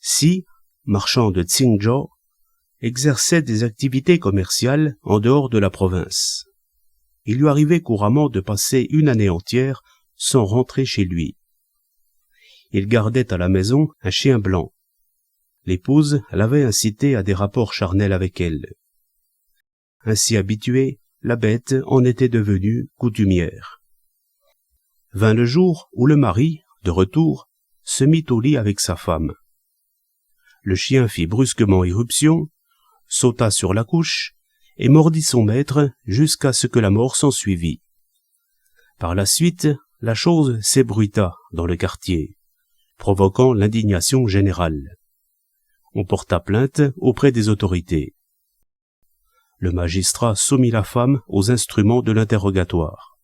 Si, marchand de Tsingzhou, exerçait des activités commerciales en dehors de la province. Il lui arrivait couramment de passer une année entière sans rentrer chez lui. Il gardait à la maison un chien blanc. L'épouse l'avait incité à des rapports charnels avec elle. Ainsi habituée, la bête en était devenue coutumière. Vint le jour où le mari, de retour, se mit au lit avec sa femme. Le chien fit brusquement irruption, sauta sur la couche et mordit son maître jusqu'à ce que la mort s'ensuivît. Par la suite, la chose s'ébruita dans le quartier, provoquant l'indignation générale. On porta plainte auprès des autorités. Le magistrat sommit la femme aux instruments de l'interrogatoire.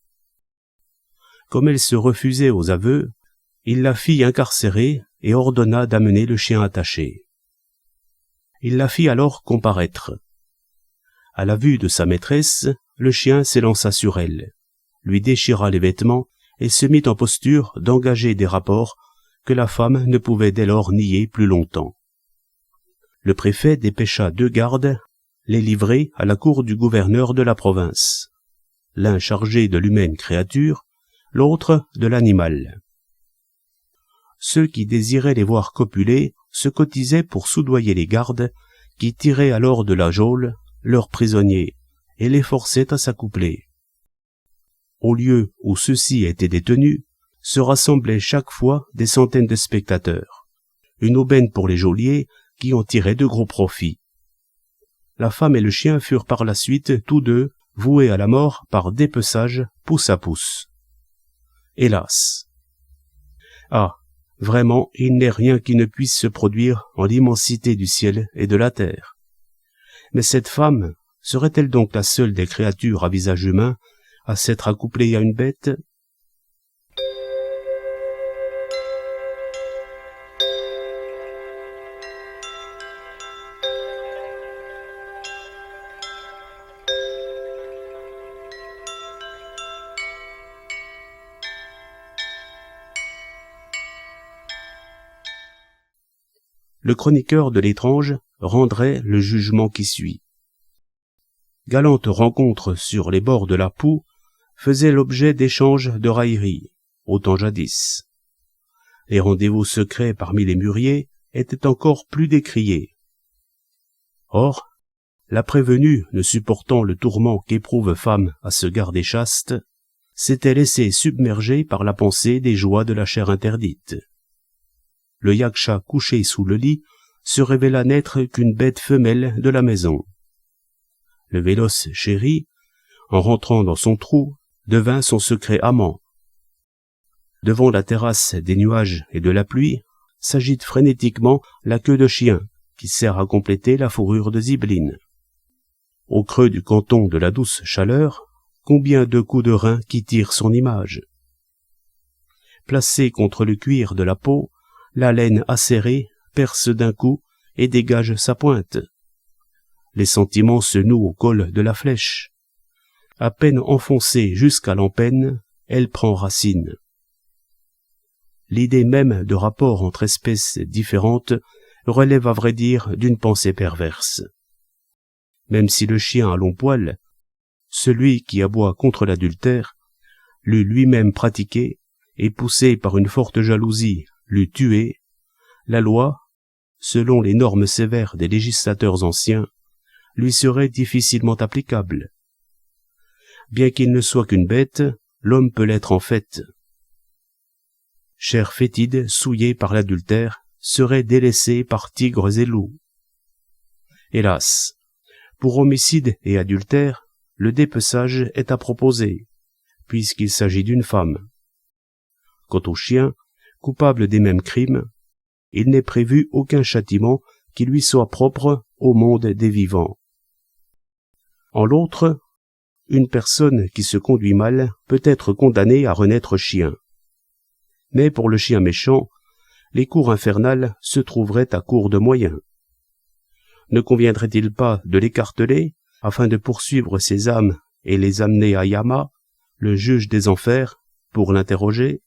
Comme elle se refusait aux aveux, il la fit incarcérer et ordonna d'amener le chien attaché. Il la fit alors comparaître. À la vue de sa maîtresse, le chien s'élança sur elle, lui déchira les vêtements et se mit en posture d'engager des rapports que la femme ne pouvait dès lors nier plus longtemps. Le préfet dépêcha 2 gardes, les livrer à la cour du gouverneur de la province, l'un chargé de l'humaine créature, l'autre de l'animal. Ceux qui désiraient les voir copuler se cotisaient pour soudoyer les gardes, qui tiraient alors de la geôle leurs prisonniers et les forçaient à s'accoupler. Au lieu où ceux-ci étaient détenus, se rassemblaient chaque fois des centaines de spectateurs, une aubaine pour les geôliers qui en tiraient de gros profits. La femme et le chien furent par la suite tous deux voués à la mort par dépeçage pouce à pouce. Hélas! Ah, vraiment, il n'est rien qui ne puisse se produire en l'immensité du ciel et de la terre. Mais cette femme serait-elle donc la seule des créatures à visage humain à s'être accouplée à une bête? Le chroniqueur de l'étrange rendrait le jugement qui suit. Galantes rencontres sur les bords de la Poue faisaient l'objet d'échanges de railleries, autant jadis. Les rendez-vous secrets parmi les mûriers étaient encore plus décriés. Or, la prévenue, ne supportant le tourment qu'éprouve femme à se garder chaste, s'était laissée submerger par la pensée des joies de la chair interdite. Le yaksha couché sous le lit se révéla n'être qu'une bête femelle de la maison. Le véloce chéri, en rentrant dans son trou, devint son secret amant. Devant la terrasse des nuages et de la pluie, s'agite frénétiquement la queue de chien qui sert à compléter la fourrure de zibeline. Au creux du canton de la douce chaleur, combien de coups de rein qui tirent son image. Placé contre le cuir de la peau, la laine acérée perce d'un coup et dégage sa pointe. Les sentiments se nouent au col de la flèche. À peine enfoncée jusqu'à l'empenne, elle prend racine. L'idée même de rapport entre espèces différentes relève à vrai dire d'une pensée perverse. Même si le chien à long poil, celui qui aboie contre l'adultère, l'eût lui-même pratiqué et poussé par une forte jalousie l'eût tué, la loi, selon les normes sévères des législateurs anciens, lui serait difficilement applicable. Bien qu'il ne soit qu'une bête, l'homme peut l'être en fait. Chair fétide, souillée par l'adultère, serait délaissée par tigres et loups. Hélas, pour homicide et adultère, le dépeçage est à proposer, puisqu'il s'agit d'une femme. Quant au chien, coupable des mêmes crimes, il n'est prévu aucun châtiment qui lui soit propre au monde des vivants. En l'autre, une personne qui se conduit mal peut être condamnée à renaître chien. Mais pour le chien méchant, les cours infernales se trouveraient à court de moyens. Ne conviendrait-il pas de l'écarteler afin de poursuivre ses âmes et les amener à Yama, le juge des enfers, pour l'interroger?